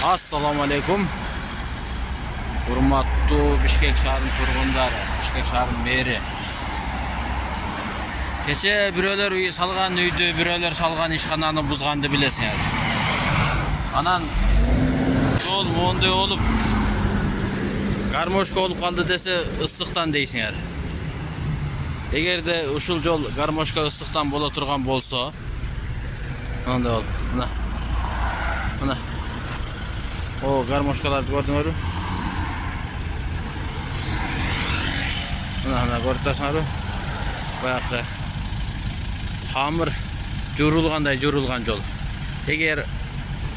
Assalamu alaikum. Hurmattуу Bishkek şahrının turgundары, Bishkek şahrının meri. Keche bирөөлөр салган үйдү, bирөөлөр салган ишкананы бузганды билесиңер. Анан жол моундай болуп, гармошка болуп калды десе, ысыктан дейсиңер. Эгерде ушул жол гармошка ысыктан боло турган болсо, андай болуп, мына. О, гармошкаларды көрдүңөрбү? Мына көрүп турсуңарбы? Баягы хамыр журулгандай журулган жол. Эгер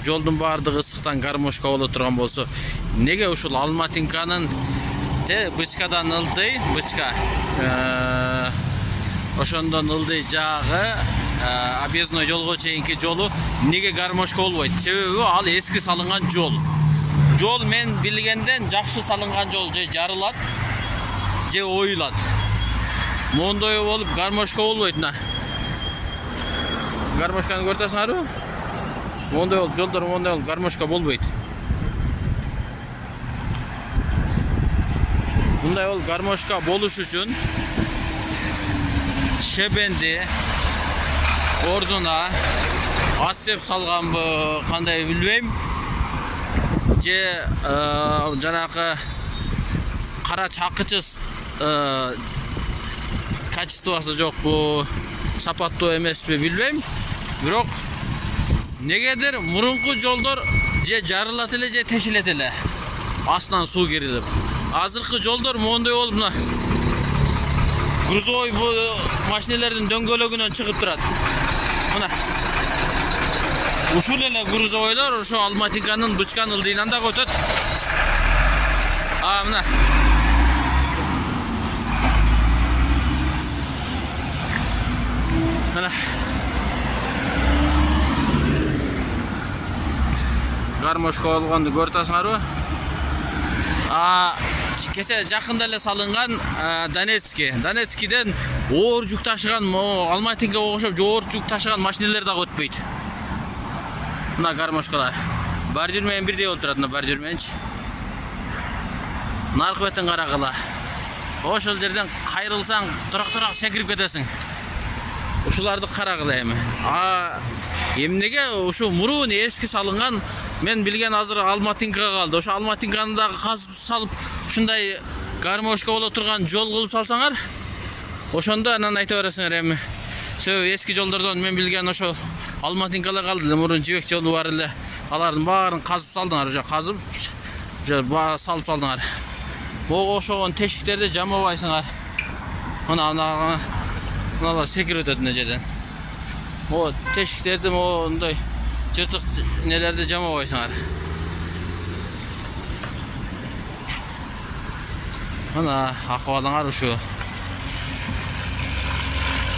жолдун баардыгы ысыктан гармошка боло турган болсо, неге ушул Алматинканын бычкадан ылдый, бычка ошондон ылдый жагы объездной жолго чейинки жолу неге гармошка болбойт? Себеби ал эски салынган жол. Жол мен билгенден жакшы салынган жол же жарылат, же оюлат. Моундай болуп гармошка болбойт. Гармошканы көрүп атасыңарбы? Моундай болуп жолдор моундай болуп гармошка болбойт. Мындай болуп гармошка болуш үчүн шебенди ордуна асеп салганбы, кандай билбейм. Же жанакы кара чакычы качествосы жокпу, сапаттуу эмеспи билбейм. Бирок негедир мурунку жолдор же жарылат эле, же тешилет эле. Астынан суу кирилип. Азыркы жолдор моундай болуп, мына грузовой машинелердин дөңгөлөгүнөн чыгып турат. Мына ушул эле грузовойлор ошо Алматинканын бычкан ылдыйынан да өтөт. Мына мына гармошка болгонду көрүп атасыңарбы? Кече жакында эле салынган Донецкиден оор жүк ташыган, Алматинкага окшоп оор жүк ташыган машинелер дагы өтпөйт. Мына гармошкалар бордюр менен бирдей болуп турат, мына бордюр мененчи. Наркы бетин карагыла. Ошол жерден кайрылсаң, турак секирип кетесиң. Ушуларды карагыла эми. Эмнеге ушу мурун эски салынган, мен билген азыр Алматинкага калды. Ошо Алматинканы дагы казып салып, ушундай гармошка боло турган жол кылып салсаңар, ошондо анан айта бересиңер эми. Себеби эски жолдордон мен билген ошо Алматинкага калды, мурун жибек жолу бар эле. Алардын баарын казып салдыңар, уже казып, уже салып салдыңар. Бого ошогон тешиктерди жамабайсыңар. Мыналар секирип өтөт мына жерден. Тешиктерди мондай жыртык нелерди жамабайсыңар. Мына акыбалыңар ушу.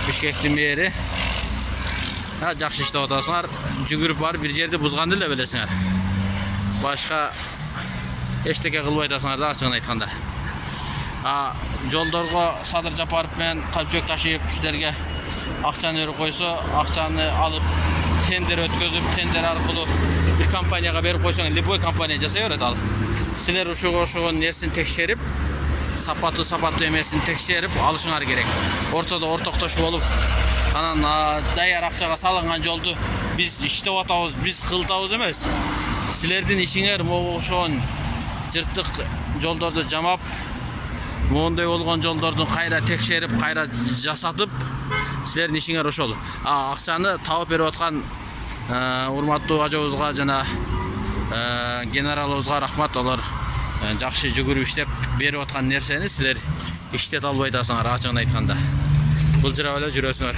Бишкектин мэри. Жакшы иштеп атасыңар. Жүгүрүп барып бир жерди бузганды эле билесиңер. Башка эчтеке кылбай атасыңар да, ачыгын айтканда. Жолдорго Садыр Жапаров менен калпчөк ташыйып силерге акчаны берип койсо, акчаны алып тендер өткөзүп, тендер аркылуу бир компанияга берип койсоң, любой компания жасай берет ал. Силер ошогон нерсин текшерип, сапаттуу эмесин текшерип алышыңар керек. Ортодо ортоктош болуп, анан даяр акчага салынган жолду биз иштеп атабыз, биз кылтабыз эмес. Силердин ишиңер ошон жыртык жолдорду жамап, моундай болгон жолдорду кайра текшерип, кайра жасатып, силердин ишиңер ошол. Акчаны табып берип аткан урматтуу ажабызга жана генералыбызга рахмат. Олар жакшы жүгүрүп иштеп берип аткан нерсени силер иштете албай атасыңар, ачыгын айтканда. Былжырап эле жүрөсүңөр.